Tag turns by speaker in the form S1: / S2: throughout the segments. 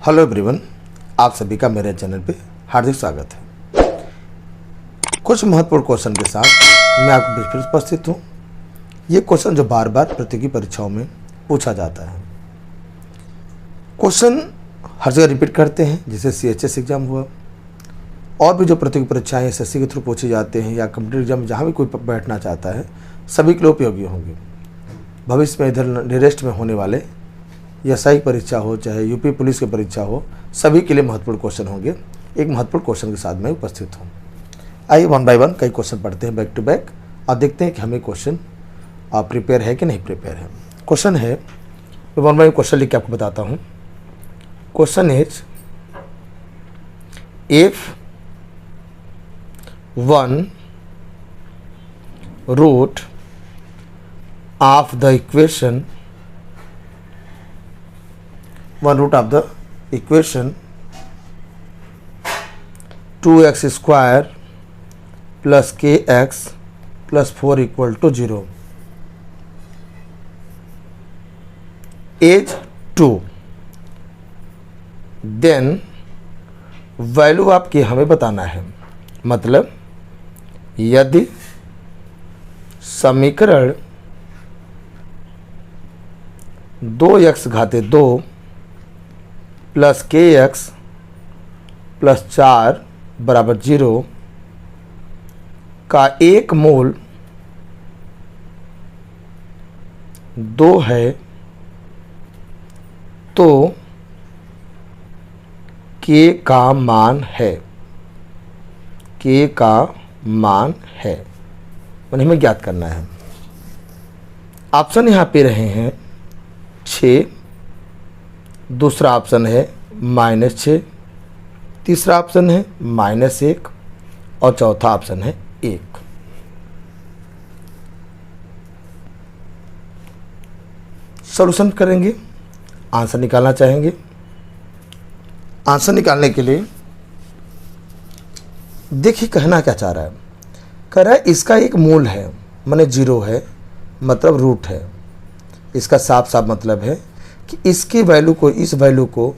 S1: Hello everyone, आप सभी का मेरे चैनल पे हार्दिक स्वागत है। कुछ महत्वपूर्ण क्वेश्चन के साथ मैं आपके बीच फिर उपस्थित हूँ। ये क्वेश्चन जो बार बार प्रतियोगी परीक्षाओं में पूछा जाता है, क्वेश्चन हर जगह रिपीट करते हैं, जैसे CHS एग्ज़ाम हुआ और भी जो प्रतियोगी परीक्षाएँ SSC के थ्रू पूछे जाते हैं या कम्पिटिटिव एग्जाम जहाँ भी कोई बैठना चाहता है, सभी के लिए उपयोगी होंगे। भविष्य में इधर नियरेस्ट में होने वाले या SI परीक्षा हो चाहे UP पुलिस की परीक्षा हो, सभी के लिए महत्वपूर्ण क्वेश्चन होंगे। एक महत्वपूर्ण क्वेश्चन के साथ मैं उपस्थित हूँ। आइए वन बाय वन कई क्वेश्चन पढ़ते हैं बैक टू बैक और देखते हैं कि हमें क्वेश्चन प्रिपेयर है कि नहीं प्रिपेयर है। क्वेश्चन है, मैं वन बाय क्वेश्चन लिख के आपको बताता हूँ। Question is if 1 root of the equation 2x square plus kx plus 4 equal to 0 is 2, then value आपकी हमें बताना है। मतलब यदि समीकरण 2x घाते 2 प्लस kx प्लस 4 बराबर 0 का एक मूल 2 है, तो k का मान है। k का मान है मैंने हमें ज्ञात करना है। ऑप्शन यहाँ पे रहे हैं 6, दूसरा ऑप्शन है -6, तीसरा ऑप्शन है -1 और चौथा ऑप्शन है 1। सॉल्यूशन करेंगे, आंसर निकालना चाहेंगे। आंसर निकालने के लिए देखिए कहना क्या चाह रहा है। कह रहा है इसका एक मूल है, माने 0 है, मतलब रूट है। इसका साफ साफ मतलब है कि इसकी वैल्यू को, इस वैल्यू को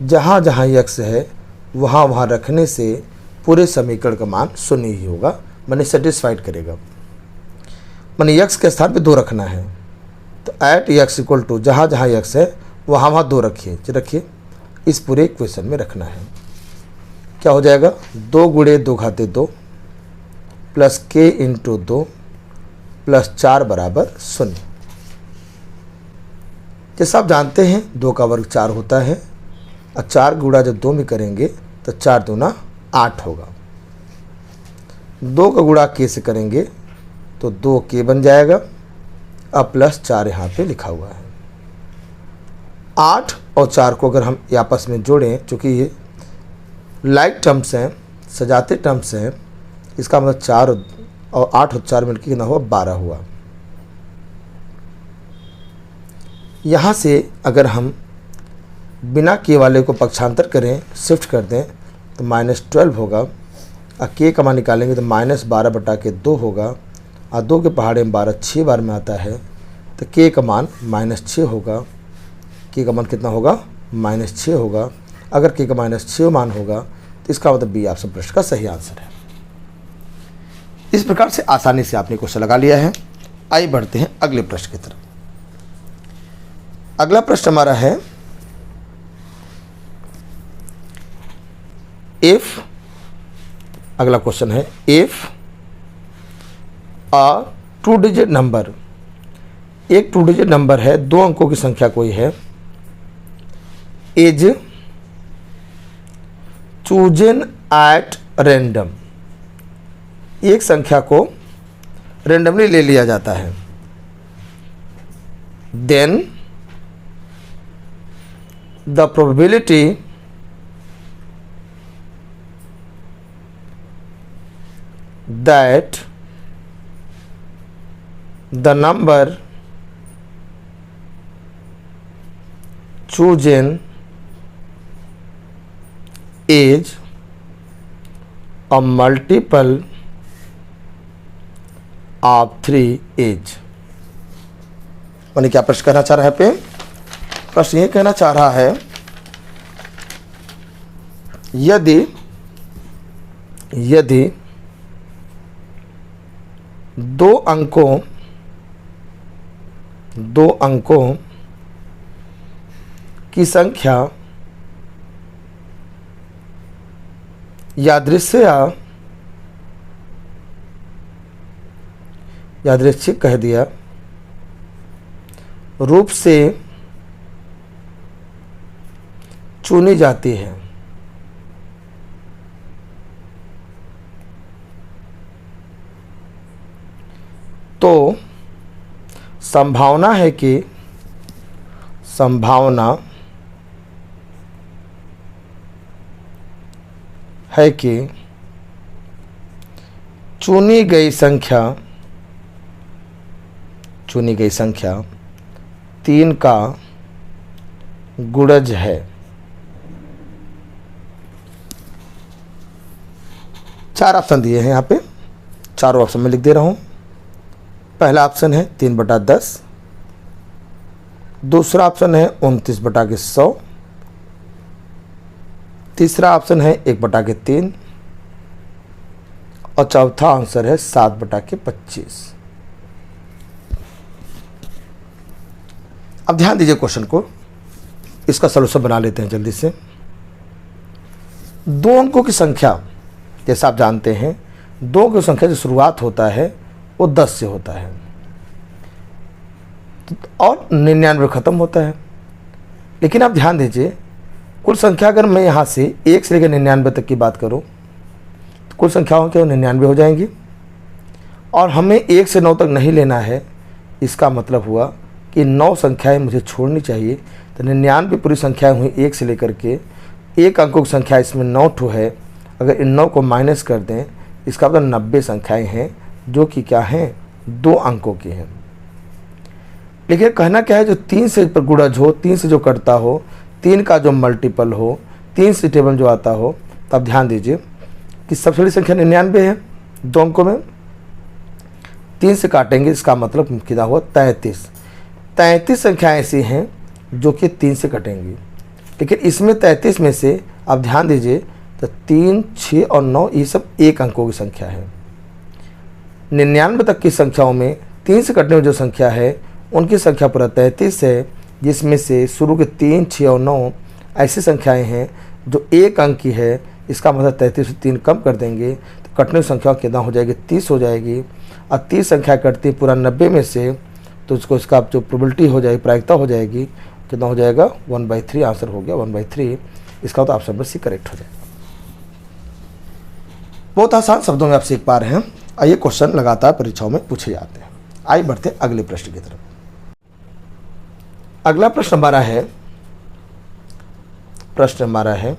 S1: जहाँ जहाँ x है वहाँ वहाँ रखने से पूरे समीकरण का मान 0 ही होगा, माने सेटिस्फाइड करेगा। माने x के स्थान पे 2 रखना है, तो एट x इक्वल टू जहाँ जहाँ x है वहाँ वहाँ 2 रखिए, इस पूरे इक्वेशन में रखना है। क्या हो जाएगा, 2 गुणे 2 घाते 2 प्लस k इंटू 2 प्लस 4 बराबर 0। जैसा आप जानते हैं 2 का वर्ग 4 होता है और 4 गुणा जब 2 में करेंगे तो 4 दूना 8 होगा। 2 का गुणा k से करेंगे तो 2k बन जाएगा। अब प्लस 4 यहाँ पे लिखा हुआ है। 8 और 4 को अगर हम आपस में जोड़ें, चूँकि ये लाइक टर्म्स हैं, सजाते टर्म्स हैं, इसका मतलब 4 और 8 और 4 मिलकर कितना हुआ, 12 हुआ। यहाँ से अगर हम बिना k वाले को पक्षांतर करें, शिफ्ट कर दें तो -12 होगा और k का मान निकालेंगे तो -12/2 होगा और 2 के पहाड़े में 12 6 बार में आता है, तो k का मान -6 होगा। k का मान कितना होगा, -6 होगा। अगर k का -6 मान होगा तो इसका मतलब बी ऑप्शन प्रश्न का सही आंसर है। इस प्रकार से आसानी से आपने क्वेश्चन लगा लिया है। आइए बढ़ते हैं अगले प्रश्न की तरफ। अगला प्रश्न हमारा है, इफ, अगला क्वेश्चन है, इफ अ 2 डिजिट नंबर, एक 2 डिजिट नंबर है, 2 अंकों की संख्या कोई है, इज चूजन एट रैंडम, एक संख्या को रैंडमली ले लिया जाता है, then the probability that the number chosen is a multiple of 3 is। मैंने क्या प्रश्न कहना चाह रहा है पे, प्रश्न ये कहना चाह रहा है यदि यदि दो अंकों की संख्या यादृच्छिक कह दिया रूप से चुनी जाती है तो संभावना है कि चुनी गई संख्या 3 का गुणज है। चार ऑप्शन दिए हैं यहाँ पे, चारों ऑप्शन में लिख दे रहा हूँ। पहला ऑप्शन है 3/10, दूसरा ऑप्शन है 29/100, तीसरा ऑप्शन है 1/3 और चौथा आंसर है 7/25। अब ध्यान दीजिए क्वेश्चन को, इसका सलूशन बना लेते हैं जल्दी से। दो अंकों की संख्या, जैसा आप जानते हैं, दो अंकों की संख्या जो शुरुआत होता है वो 10 से होता है और 99 खत्म होता है। लेकिन आप ध्यान दीजिए, कुल संख्या अगर मैं यहाँ से 1 से लेकर 99 तक की बात करूँ तो कुल संख्याओं के 99 हो जाएंगी और हमें 1 से 9 तक नहीं लेना है। इसका मतलब हुआ कि 9 संख्याएं मुझे छोड़नी चाहिए। तो 99 पूरी संख्याएं हुई 1 से लेकर के, एक अंकों की संख्या इसमें 9 ठो है। अगर इन 9 को माइनस कर दें, इसका मतलब 90 संख्याएं हैं जो कि क्या हैं, 2 अंकों की हैं। लेकिन कहना क्या है, जो 3 से पर गुणज हो, 3 से जो कटता हो, 3 का जो मल्टीपल हो, 3 से टेबल जो आता हो, तब ध्यान दीजिए कि सबसे बड़ी संख्या 99 है। 2 अंकों में 3 से काटेंगे, इसका मतलब कितना हुआ, 33। 33 संख्याएँ ऐसी हैं जो कि 3 से कटेंगी। लेकिन इसमें 33 में से आप ध्यान दीजिए तो 3, 6 और 9 ये सब एक अंकों की संख्या है। 99 तक की संख्याओं में 3 से कटने में जो संख्या है उनकी संख्या पूरा 33 है, जिसमें से शुरू के 3, 6 और 9 ऐसी संख्याएं हैं जो एक अंक की है। इसका मतलब 33 से 3 कम कर देंगे तो कटने की संख्या कितना हो जाएगी, 30 हो जाएगी। और 30 संख्या कटती पूरा 90 में से, तो उसको इसका जो प्रोबेबिलिटी हो जाएगी, प्रायिकता हो जाएगी, कितना हो जाएगा, 1/3। आंसर हो गया 1/3। इसका तो ऑप्शन नंबर सी करेक्ट हो जाएगा। बहुत आसान शब्दों में आप सीख पा रहे हैं। आइए क्वेश्चन लगातार परीक्षाओं में पूछे जाते हैं। आइए बढ़ते हैं अगले प्रश्न की तरफ। अगला प्रश्न हमारा है,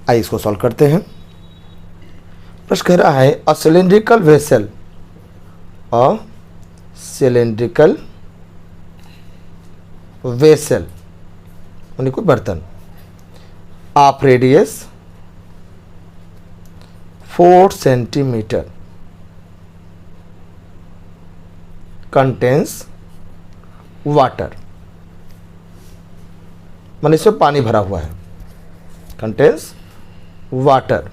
S1: आइए इसको सॉल्व करते हैं। प्रश्न कह रहा है अ सिलेंड्रिकल वेसल यानी कोई बर्तन of radius 4 centimetre contains water, मान इसमें पानी भरा हुआ है, contains water.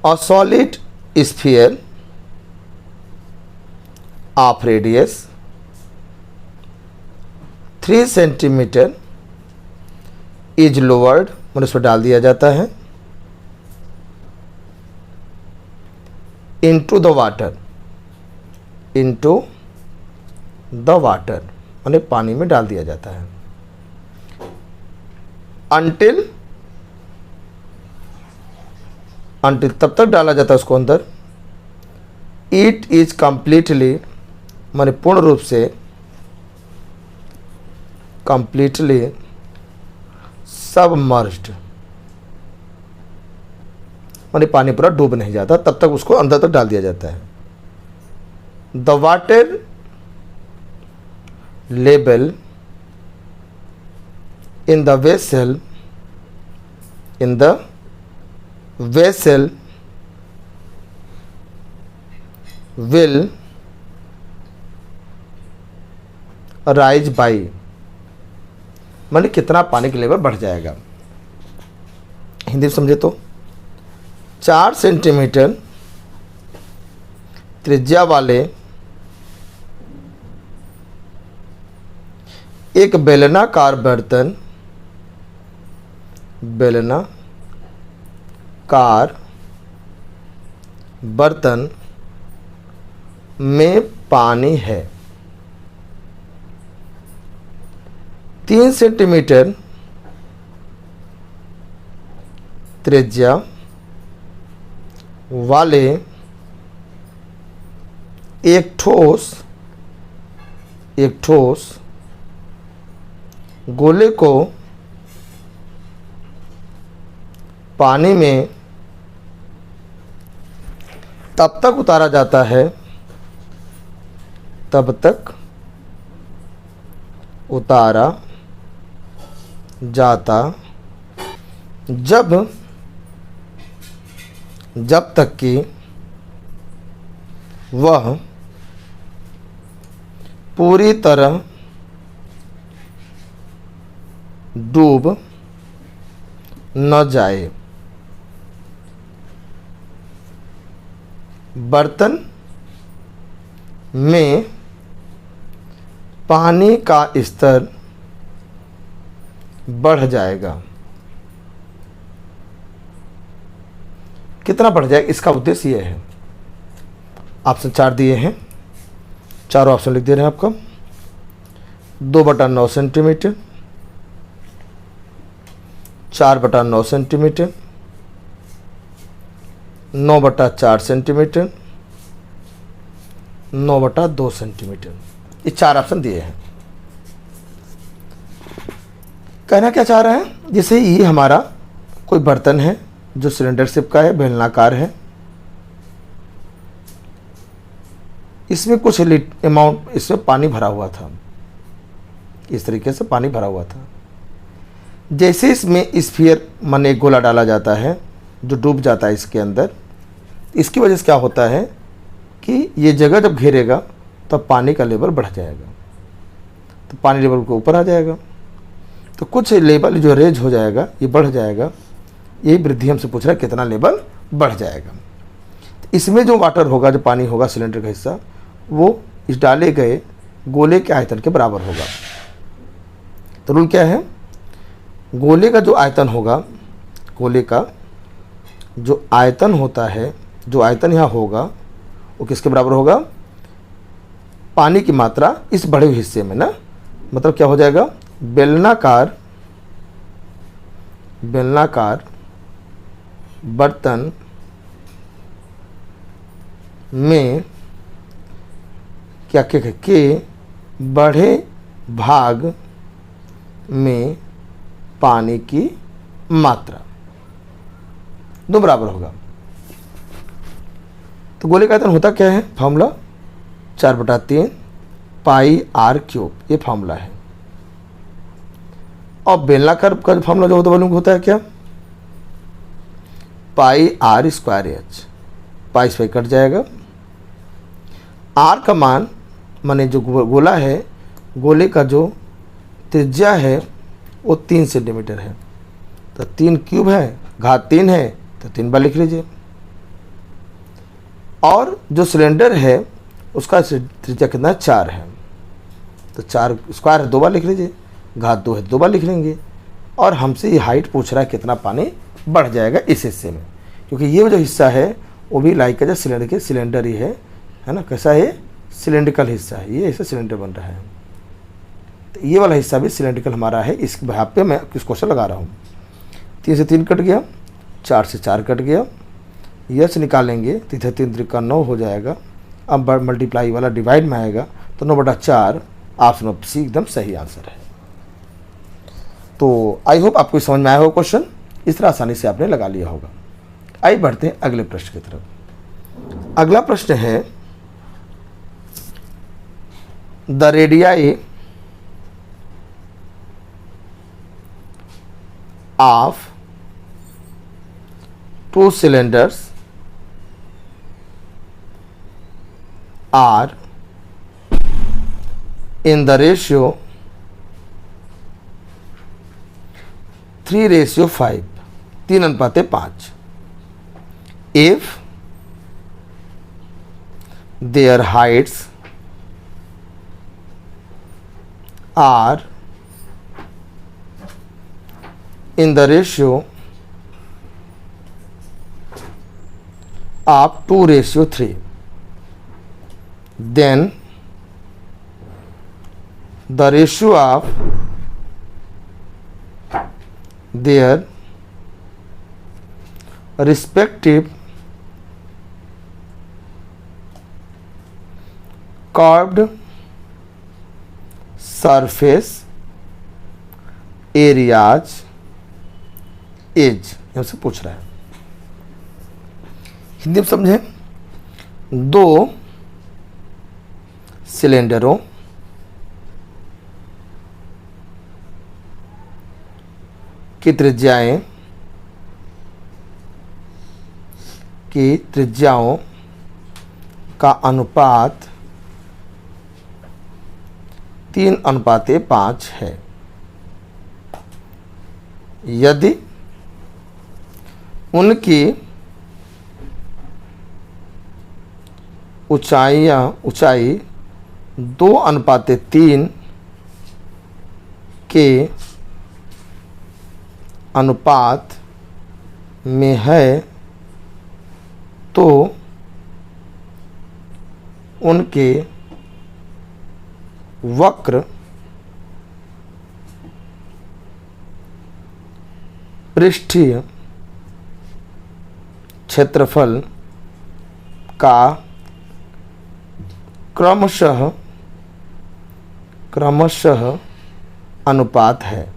S1: A solid sphere of radius 3 centimetre is lowered, मैंने उसमें डाल दिया जाता है, इनटू द वाटर, माने पानी में डाल दिया जाता है। अंटिल तब तक डाला जाता है उसको अंदर, इट इज कंप्लीटली, माने पूर्ण रूप से, कंप्लीटली सबमर्ज्ड, माने पानी पूरा डूब नहीं जाता, तब तक उसको अंदर तक डाल दिया जाता है। The water level in the vessel will rise by माने कितना पानी का लेवल बढ़ जाएगा। हिंदी में समझे तो 4 सेंटीमीटर त्रिज्या वाले एक बेलनाकार बर्तन में पानी है। 3 सेंटीमीटर त्रिज्या वाले एक ठोस गोले को पानी में तब तक उतारा जाता है जब तक कि वह पूरी तरह डूब न जाए। बर्तन में पानी का स्तर बढ़ जाएगा। कितना बढ़ जाएगा, इसका उद्देश्य यह है। ऑप्शन 4 दिए हैं, चारों ऑप्शन लिख दे रहे हैं आपको। 2/9 सेंटीमीटर, 4/9 सेंटीमीटर, 9/4 सेंटीमीटर, 9/2 सेंटीमीटर, ये 4 ऑप्शन दिए हैं। कहना क्या चाह रहे हैं, जैसे ये हमारा कोई बर्तन है जो सिलेंडर शेप का है, बेलनाकार है, इसमें कुछ अमाउंट इसमें पानी भरा हुआ था, इस तरीके से पानी भरा हुआ था। जैसे इसमें स्फीयर माने गोला डाला जाता है जो डूब जाता है इसके अंदर, इसकी वजह से क्या होता है कि ये जगह जब घेरेगा तब तो पानी का लेवल बढ़ जाएगा, तो पानी लेवल को ऊपर आ जाएगा, तो कुछ लेवल जो रेज हो जाएगा ये बढ़ जाएगा। यही वृद्धि हमसे पूछ रहा है कितना लेवल बढ़ जाएगा। तो इसमें जो वाटर होगा, जो पानी होगा सिलेंडर का हिस्सा, वो इस डाले गए गोले के आयतन के बराबर होगा। तो रूल क्या है, गोले का जो आयतन होगा, गोले का जो आयतन होता है, जो आयतन यहाँ होगा वो किसके बराबर होगा, पानी की मात्रा इस बढ़े हुए हिस्से में ना, मतलब क्या हो जाएगा, बेलनाकार बर्तन में क्या के बढ़े भाग में पानी की मात्रा दो बराबर होगा। तो गोले का आयतन होता क्या है, फॉर्मूला 4/3 पाई आर क्यूब, ये फॉर्मूला है। और बेलनाकार का जो फॉर्मूला जो होता है होता है क्या, पाई आर स्क्वायर एच, पाई से कट जाएगा। आर का मान माने जो गोला है, गोले का जो त्रिज्या है वो 3 सेंटीमीटर है, तो 3 क्यूब है, घात 3 है, तो 3 बार लिख लीजिए। और जो सिलेंडर है उसका त्रिज्या कितना 4 है, तो 4 स्क्वायर है, 2 बार लिख लीजिए, घात 2 है, 2 बार लिख लेंगे। और हमसे ये हाइट पूछ रहा है कितना पानी बढ़ जाएगा इस हिस्से में, क्योंकि ये जो हिस्सा है वो भी लाइक जो सिलेंडर के सिलेंडर ही है ना, कैसा है, सिलेंड्रिकल हिस्सा है, ये ऐसा सिलेंडर बन रहा है, तो ये वाला हिस्सा भी सिलेंड्रिकल हमारा है। इस भाग पे मैं किस क्वेश्चन लगा रहा हूँ। 3 से 3 कट गया, 4 से 4 कट गया, यस निकालेंगे, 3 3 त्रिका 9 हो जाएगा। अब मल्टीप्लाई वाला डिवाइड में आएगा, तो 9/4 ऑप्शन सी एकदम सही आंसर है। तो आई होप आपको समझ में आया होगा क्वेश्चन, इस तरह आसानी से आपने लगा लिया होगा। आइए बढ़ते हैं अगले प्रश्न की तरफ। अगला प्रश्न है, the radii of 2 cylinders are in the ratio 3:5, 3:5. If their heights are in the ratio of 2:3, then the ratio of their respective curved surface areas is, हमसे पूछ रहा है, हिंदी में समझें। दो सिलेंडरों की त्रिज्याओं का अनुपात 3:5 है। यदि उनकी ऊंचाई 2:3 के अनुपात में है तो उनके वक्र पृष्ठीय क्षेत्रफल का क्रमशः अनुपात है।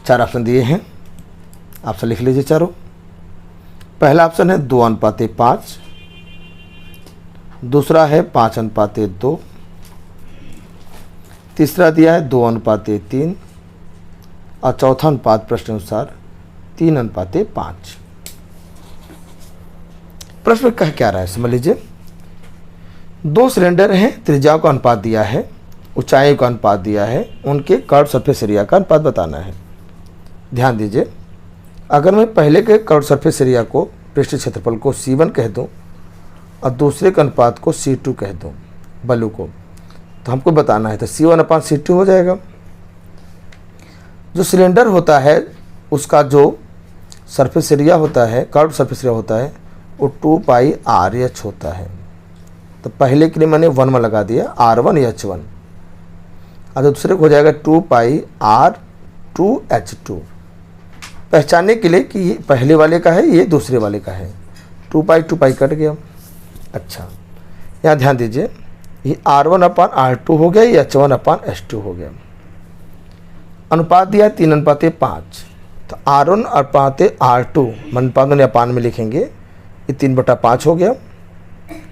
S1: 4 ऑप्शन दिए हैं, ऑप्शन लिख लीजिए चारों। पहला ऑप्शन है 2:5, दूसरा है 5:2, तीसरा दिया है 2:3 और चौथा अनुपात प्रश्न अनुसार 3:5। प्रश्न में कह क्या रहा है समझ लीजिए। दो सिलेंडर हैं, त्रिज्याओं का अनुपात दिया है, ऊंचाई का अनुपात दिया है, उनके कर्व सरफेस एरिया का अनुपात बताना है। ध्यान दीजिए, अगर मैं पहले के कर्व सरफेस एरिया को, पृष्ठीय क्षेत्रफल को C1 कह दूं और दूसरे के अनुपात को C2 कह दूं, बलू को, तो हमको बताना है, तो C1/C2 हो जाएगा। जो सिलेंडर होता है उसका जो सरफेस एरिया होता है, कर्व सरफेस एरिया होता है, वो 2πRH होता है। तो पहले के लिए मैंने 1 में लगा दिया R1H1 और दूसरे को हो जाएगा 2πR2H2। पहचानने के लिए कि ये पहले वाले का है, ये दूसरे वाले का है। 2π कट गया। अच्छा, यहाँ ध्यान दीजिए, ये R1/R2 हो गया, ये H1/H2 हो गया। अनुपात दिया 3:5, तो R1/R2 अनुपात में अपान में लिखेंगे, ये 3/5 हो गया।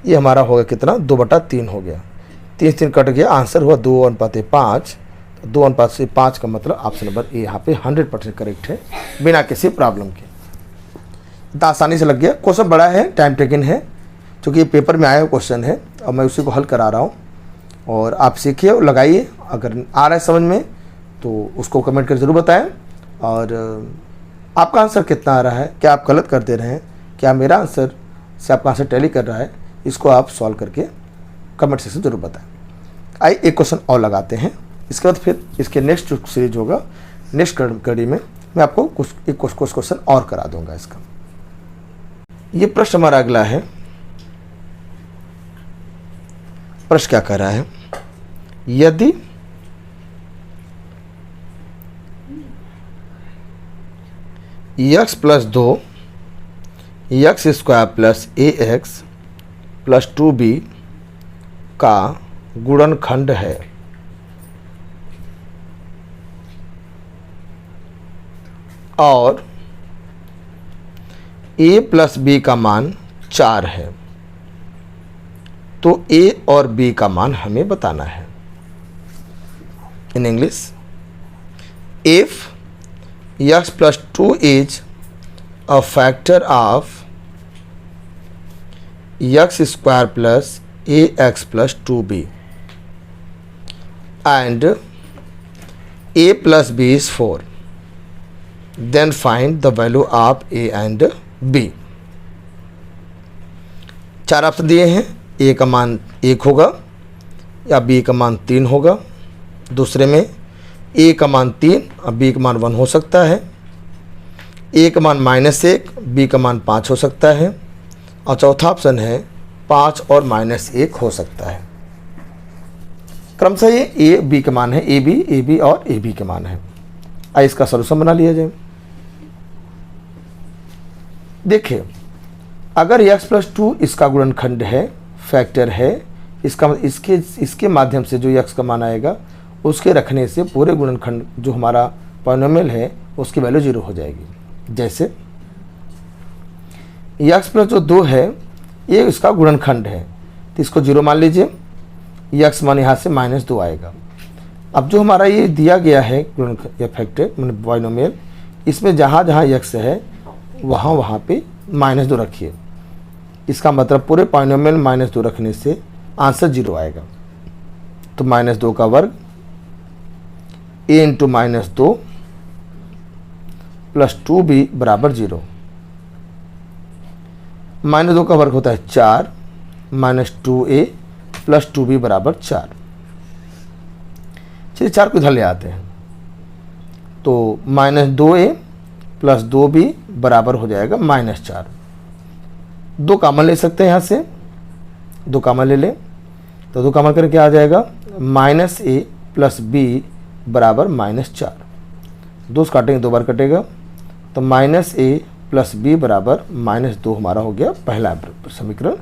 S1: ये हमारा हो गया कितना, 2/3 हो गया। 3 कट गया, आंसर हुआ 2:5। 2:5 का मतलब ऑप्शन नंबर ए यहाँ पे 100% करेक्ट है, बिना किसी प्रॉब्लम के। इतना आसानी से लग गया। क्वेश्चन बड़ा है, टाइम टेकिंग है, क्योंकि ये पेपर में आया हुआ क्वेश्चन है और मैं उसी को हल करा रहा हूँ। और आप सीखिए और लगाइए, अगर आ रहा है समझ में तो उसको कमेंट कर ज़रूर बताएं। और आपका आंसर कितना आ रहा है, क्या आप गलत कर दे रहे हैं, क्या मेरा आंसर से आपका आंसर टैली कर रहा है, इसको आप सॉल्व करके कमेंट सेक्शन जरूर बताएं। आइए एक क्वेश्चन और लगाते हैं, इसके बाद फिर इसके नेक्स्ट जो सीरीज होगा, नेक्स्ट कड़ी में मैं आपको कुछ क्वेश्चन और करा दूंगा इसका। ये प्रश्न हमारा अगला है। प्रश्न क्या कह रहा है, यदि x + 2 x² + ax + 2b का गुणनखंड है और a + b का मान 4 है, तो a और b का मान हमें बताना है। In English, if x + 2 is a factor of x² + ax + 2b and a plus b is 4, then find the value of a and b। 4 option दिए हैं, a का मान 1 होगा या b का मान 3 होगा। दूसरे में a का मान 3 और b का मान 1 हो सकता है। a का मान -1, b का मान 5 हो सकता है। और चौथा ऑप्शन है 5 और -1 हो सकता है। क्रमशः ये ए बी के मान है, ए बी और ए बी के मान है। आइए इसका सॉल्यूशन बना लिया जाए। देखिए, अगर x + 2 इसका गुणनखंड है, फैक्टर है, इसका इसके माध्यम से जो x का मान आएगा उसके रखने से पूरे गुणनखंड जो हमारा पॉलिनोमियल है उसकी वैल्यू 0 हो जाएगी। जैसे x + जो 2 है ये इसका गुणनखंड है, तो इसको 0 मान लीजिए। x मान यहाँ से -2 आएगा। अब जो हमारा ये दिया गया है गुणनखंड या फैक्टर मतलब पॉलिनोमियल, इसमें जहाँ जहाँ x है वहाँ वहाँ पे -2 रखिए। इसका मतलब पूरे पॉलिनोमियल में -2 रखने से आंसर 0 आएगा। तो -2 का वर्ग a × -2 + 2b बराबर 0। -2 का वर्ग होता है 4 -2a + 2b बराबर 4। चलिए 4 को इधर ले आते हैं, तो -2a + 2b बराबर हो जाएगा -4। 2 कॉमन ले सकते हैं यहाँ से, 2 कॉमन ले लें तो 2 कॉमन करके आ जाएगा -a + b बराबर -4। 2 से काटेंगे 2 बार कटेगा, तो -a + b बराबर -2 हमारा हो गया पहला समीकरण।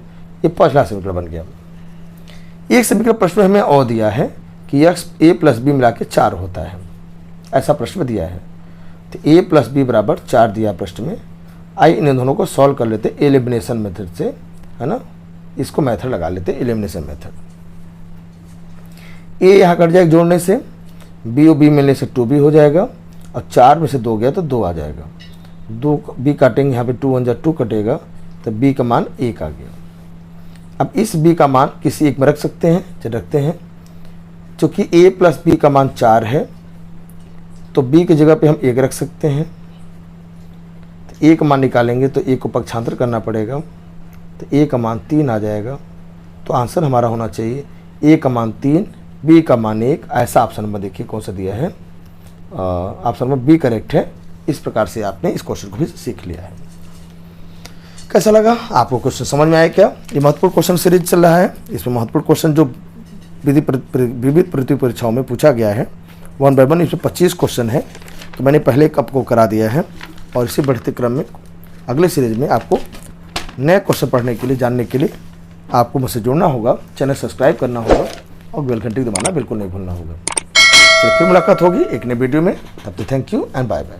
S1: ये पहला समीकरण बन गया। एक समीकरण प्रश्न में हमें और दिया है कि a + b मिला के 4 होता है, ऐसा प्रश्न में दिया है। तो a + b बराबर 4 दिया प्रश्न में। आइए इन दोनों को सॉल्व कर लेते एलिमिनेशन मेथड से, है ना। इसको मेथड लगा लेते एलिमिनेशन मेथड। a यहाँ कट जाएगा जोड़ने से, b और b मिलने से 2b हो जाएगा, और 4 में से 2 गया तो 2 आ जाएगा। 2 b काटेंगे, यहाँ पे 2 × 2 कटेगा, तो b का मान 1 आ गया। अब इस b का मान किसी एक में रख सकते हैं, चलिए रखते हैं। चूँकि a + b का मान 4 है तो b की जगह पे हम 1 रख सकते हैं। तो a का मान निकालेंगे तो a को पक्षांतर करना पड़ेगा, तो a का मान 3 आ जाएगा। तो आंसर हमारा होना चाहिए a का मान 3, b का मान 1। ऐसा ऑप्शन नंबर देखिए कौन सा दिया है, ऑप्शन नंबर बी करेक्ट है। इस प्रकार से आपने इस क्वेश्चन को भी सीख लिया है। कैसा लगा आपको, क्वेश्चन समझ में आया क्या? ये महत्वपूर्ण क्वेश्चन सीरीज चल रहा है। इसमें महत्वपूर्ण क्वेश्चन जो विविध प्रतियोगी परीक्षाओं में पूछा गया है 1 by 1, इसमें 25 क्वेश्चन है। तो मैंने पहले एक आपको करा दिया है, और इसी बढ़ते क्रम में अगले सीरीज में आपको नए क्वेश्चन पढ़ने के लिए, जानने के लिए आपको मुझसे जुड़ना होगा, चैनल सब्सक्राइब करना होगा और बेल घंटी दबाना बिल्कुल नहीं भूलना होगा। तो फिर मुलाकात होगी एक नए वीडियो में। तब तक thank you and bye bye.